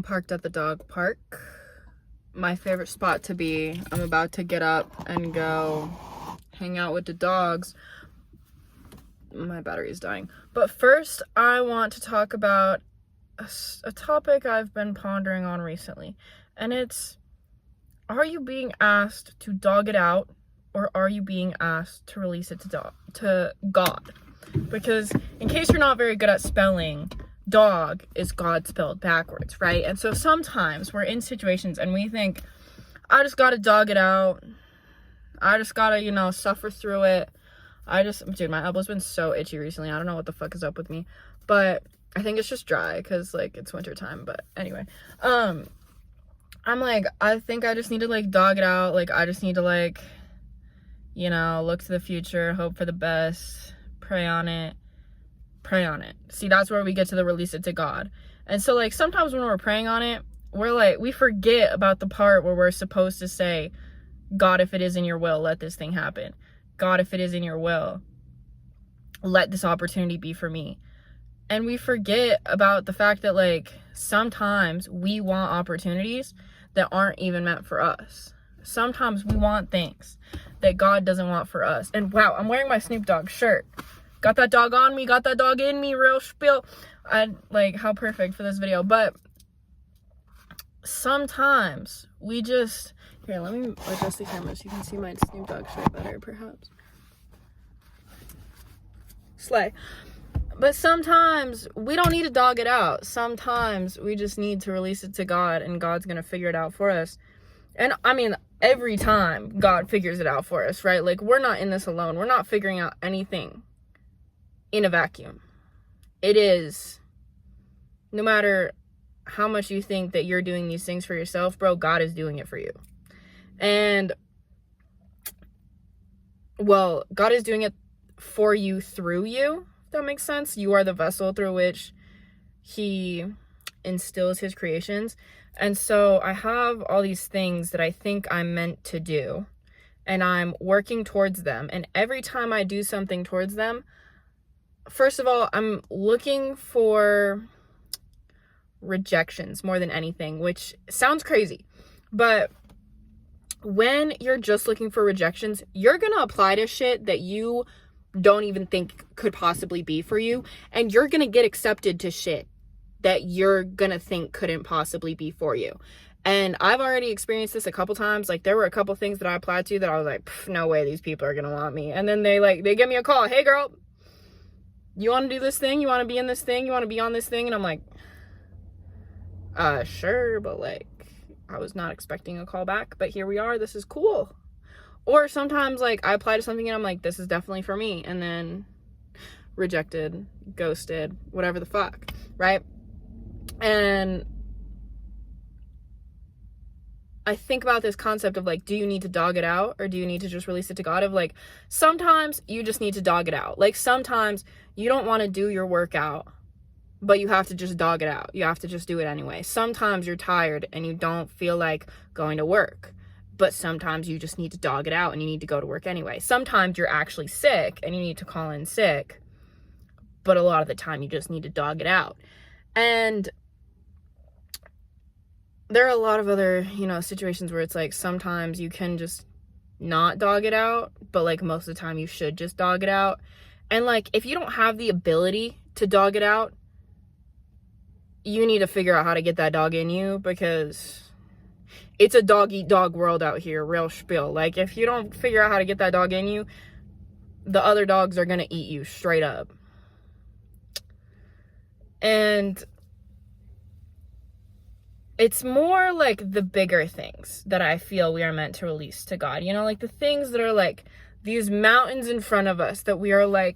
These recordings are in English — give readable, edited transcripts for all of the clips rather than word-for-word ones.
parked at the dog park. My favorite spot to be. I'm about to get up and go hang out with the dogs. My battery is dying. But first, I want to talk about a topic I've been pondering on recently. And it's, are you being asked to dog it out, or are you being asked to release it to God? Because in case you're not very good at spelling, dog is God spelled backwards, right? And so sometimes we're in situations and we think, I just gotta dog it out. I just gotta, suffer through it. Dude, my elbow's been so itchy recently. I don't know what the fuck is up with me. But I think it's just dry because, it's winter time. But anyway, I'm like, I think I just need to, dog it out. I just need to, look to the future, hope for the best, pray on it. See, that's where we get to the release it to God. And so, sometimes when we're praying on it, we forget about the part where we're supposed to say, God, if it is in your will, let this thing happen. God, if it is in your will, let this opportunity be for me. And we forget about the fact that, sometimes we want opportunities that aren't even meant for us. Sometimes we want things that God doesn't want for us. And wow, I'm wearing my Snoop Dogg shirt. Got that dog on me, got that dog in me, real spiel. How perfect for this video. But sometimes we just... Here, let me adjust the camera so you can see my Snoop Dogg shirt better, perhaps. Slay. But sometimes we don't need to dog it out. Sometimes we just need to release it to God, and God's going to figure it out for us. And, every time God figures it out for us, right? We're not in this alone. We're not figuring out anything in a vacuum. It is, no matter how much you think that you're doing these things for yourself, bro, God is doing it for you. And, well, God is doing it for you through you, if that makes sense. You are the vessel through which he instills his creations. And so I have all these things that I think I'm meant to do, and I'm working towards them. And every time I do something towards them, first of all, I'm looking for rejections more than anything, which sounds crazy. But when you're just looking for rejections, you're going to apply to shit that you don't even think could possibly be for you. And you're going to get accepted to shit that you're going to think couldn't possibly be for you. And I've already experienced this a couple times. There were a couple things that I applied to that I was like, no way these people are going to want me. And then they give me a call. Hey, girl, you want to do this thing? You want to be in this thing? You want to be on this thing? And I'm like, sure, but I was not expecting a call back, but here we are. This is cool. Or sometimes, I apply to something and I'm like, this is definitely for me. And then rejected, ghosted, whatever the fuck, right? And I think about this concept of, do you need to dog it out, or do you need to just release it to God? Of, sometimes you just need to dog it out. Sometimes you don't want to do your workout, but you have to just dog it out. You have to just do it anyway. Sometimes you're tired and you don't feel like going to work, but sometimes you just need to dog it out and you need to go to work anyway. Sometimes you're actually sick and you need to call in sick, but a lot of the time you just need to dog it out. And there are a lot of other, situations where it's sometimes you can just not dog it out, but most of the time you should just dog it out. And if you don't have the ability to dog it out, you need to figure out how to get that dog in you, because it's a dog-eat-dog world out here, real spiel. If you don't figure out how to get that dog in you, the other dogs are going to eat you straight up. And it's more the bigger things that I feel we are meant to release to God. The things that are these mountains in front of us that we are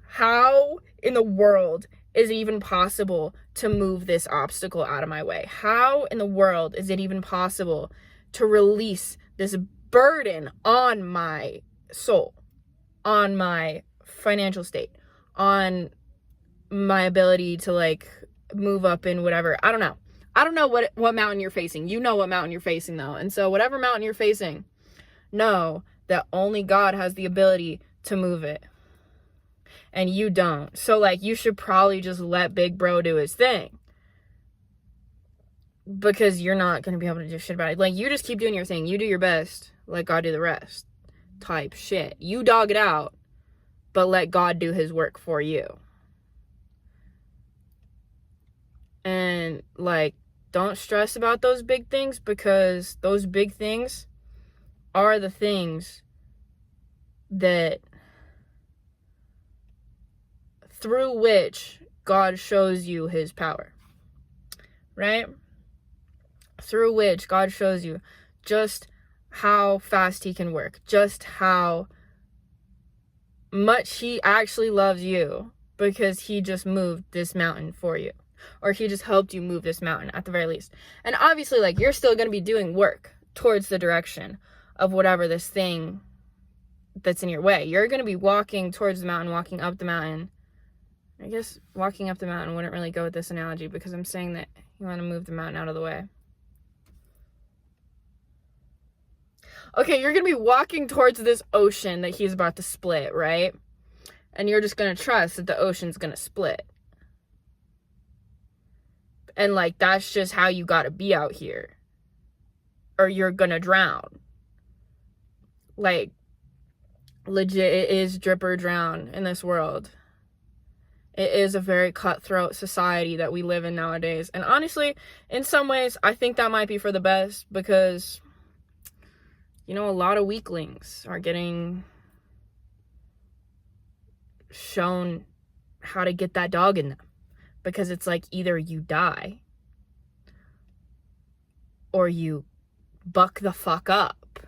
how in the world is it even possible to move this obstacle out of my way? How in the world is it even possible to release this burden on my soul, on my financial state, on my ability to move up in whatever? I don't know. I don't know what mountain you're facing. You know what mountain you're facing, though. And so whatever mountain you're facing, know that only God has the ability to move it. And you don't. So, you should probably just let big bro do his thing. because you're not going to be able to do shit about it. Like, you just keep doing your thing. You do your best. Let God do the rest. Type shit. You dog it out, but let God do his work for you. And, like, don't stress about those big things, because those big things are the things that through which God shows you his power. Right? Through which God shows you just how fast he can work, just how much he actually loves you, because he just moved this mountain for you, or he just helped you move this mountain at the very least. And obviously, like, you're still going to be doing work towards the direction of whatever this thing that's in your way. You're going to be walking towards the mountain, walking up the mountain. I guess walking up the mountain wouldn't really go with this analogy, because I'm saying that you want to move the mountain out of the way. Okay, you're going to be walking towards this ocean that he's about to split, right? And you're just going to trust that the ocean's going to split. And, like, that's just how you got to be out here, or you're going to drown. Like, legit, it is drip or drown in this world. It is a very cutthroat society that we live in nowadays. And honestly, in some ways, I think that might be for the best, because, you know, a lot of weaklings are getting shown how to get that dog in them. Because it's like, either you die or you buck the fuck up,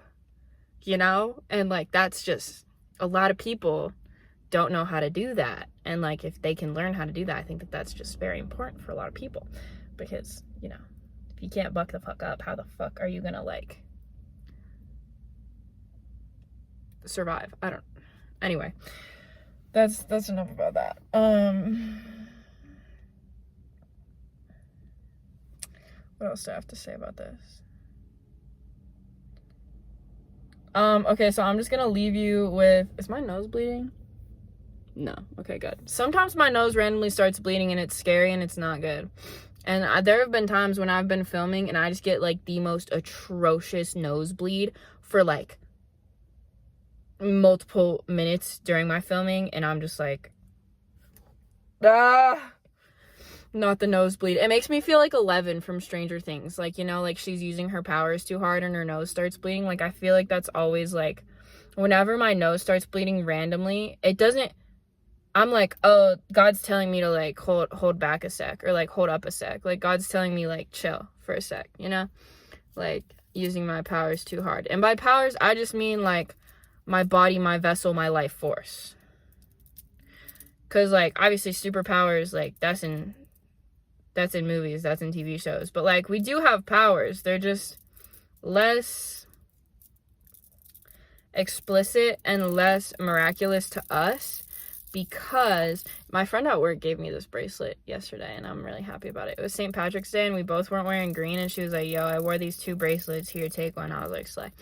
you know? And, like, that's just, a lot of people don't know how to do that. And, like, if they can learn how to do that, I think that that's just very important for a lot of people. Because, you know, if you can't buck the fuck up, how the fuck are you gonna, like, survive? I don't, anyway, that's enough about that. What else do I have to say about this? Okay, so I'm just gonna leave you with, is my nose bleeding? No. Okay, good. Sometimes my nose randomly starts bleeding, and it's scary, and it's not good. And there have been times when I've been filming and I just get, like, the most atrocious nosebleed for, like, multiple minutes during my filming, and I'm just like, not the nosebleed. It makes me feel like Eleven from Stranger Things. Like, you know, like, she's using her powers too hard and her nose starts bleeding. Like, I feel like that's always, like, whenever my nose starts bleeding randomly, it doesn't, I'm like, oh, God's telling me to, like, hold back a sec, or, like, hold up a sec. Like, God's telling me, like, chill for a sec, you know? Like, using my powers too hard. And by powers, I just mean, like, my body, my vessel, my life force. Because, like, obviously superpowers, like, that's in movies, that's in TV shows. But, like, we do have powers. They're just less explicit and less miraculous to us, because my friend at work gave me this bracelet yesterday, and I'm really happy about it. It was St. Patrick's Day, and we both weren't wearing green, and she was like, yo, I wore these 2 bracelets. Here, take one. I was like, slay.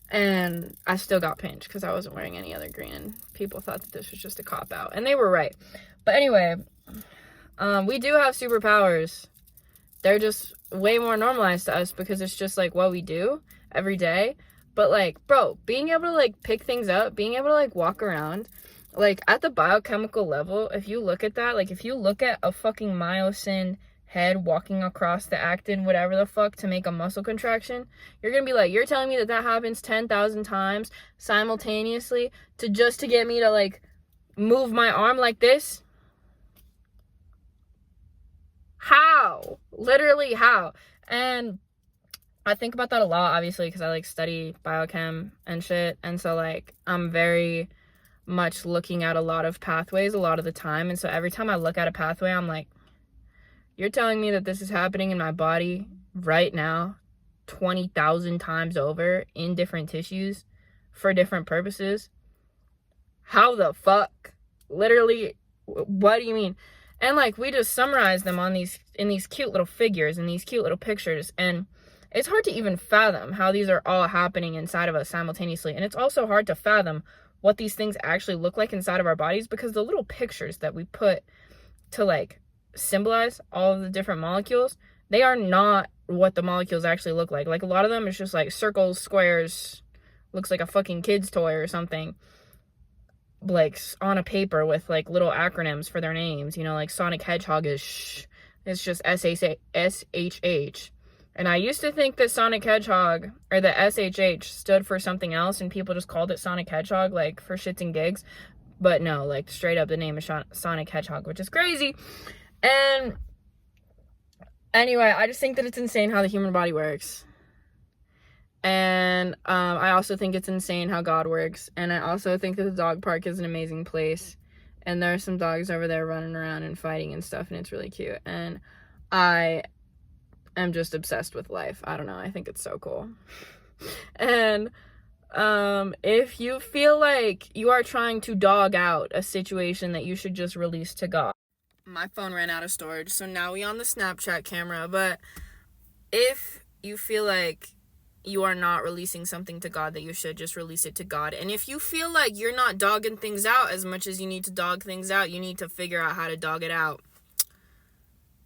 And I still got pinched because I wasn't wearing any other green, and people thought that this was just a cop-out. And they were right. But anyway, we do have superpowers. They're just way more normalized to us because it's just, like, what we do every day. But, like, bro, being able to, like, pick things up, being able to, like, walk around, like, at the biochemical level, if you look at that, like, if you look at a fucking myosin head walking across the actin, whatever the fuck, to make a muscle contraction, you're gonna be like, you're telling me that that happens 10,000 times simultaneously to get me to, like, move my arm like this? How? Literally, how? And I think about that a lot, obviously, because I, like, study biochem and shit, and so, like, I'm very much looking at a lot of pathways a lot of the time, and so every time I look at a pathway, I'm like, you're telling me that this is happening in my body right now 20,000 times over in different tissues for different purposes? How the fuck? Literally, what do you mean? And, like, we just summarize them on in these cute little figures and these cute little pictures, and it's hard to even fathom how these are all happening inside of us simultaneously. And it's also hard to fathom what these things actually look like inside of our bodies, because the little pictures that we put to, like, symbolize all of the different molecules, they are not what the molecules actually look like. Like, a lot of them is just like circles, squares, looks like a fucking kid's toy or something, like on a paper with like little acronyms for their names, you know, like Sonic Hedgehog is shh. It's just SHH. And I used to think that Sonic Hedgehog, or the SHH, stood for something else, and people just called it Sonic Hedgehog, like, for shits and gigs. But no, like, straight up, the name is Sonic Hedgehog, which is crazy. And anyway, I just think that it's insane how the human body works. And I also think it's insane how God works. And I also think that the dog park is an amazing place. And there are some dogs over there running around and fighting and stuff, and it's really cute. And I am just obsessed with life. I don't know. I think it's so cool. And if you feel like you are trying to dog out a situation that you should just release to God. My phone ran out of storage, so now we on the Snapchat camera. But if you feel like you are not releasing something to God that you should, just release it to God. And if you feel like you're not dogging things out as much as you need to dog things out, you need to figure out how to dog it out.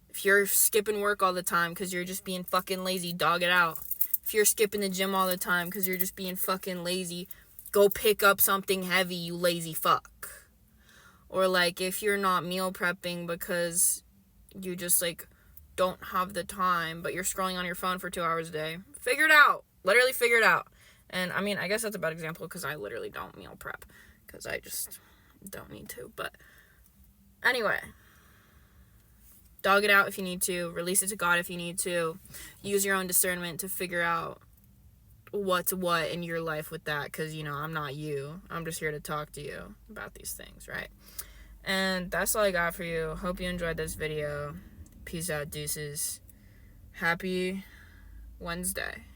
If you're skipping work all the time because you're just being fucking lazy, dog it out. If you're skipping the gym all the time because you're just being fucking lazy, go pick up something heavy, you lazy fuck. Or like, if you're not meal prepping because you just like don't have the time, but you're scrolling on your phone for 2 hours a day, figure it out. Literally figure it out. And I mean, I guess that's a bad example because I literally don't meal prep because I just don't need to. But anyway, dog it out if you need to. Release it to God if you need to. Use your own discernment to figure out what's what in your life with that, because, you know, I'm not you. I'm just here to talk to you about these things, right? And that's all I got for you. Hope you enjoyed this video. Peace out, deuces. Happy Wednesday.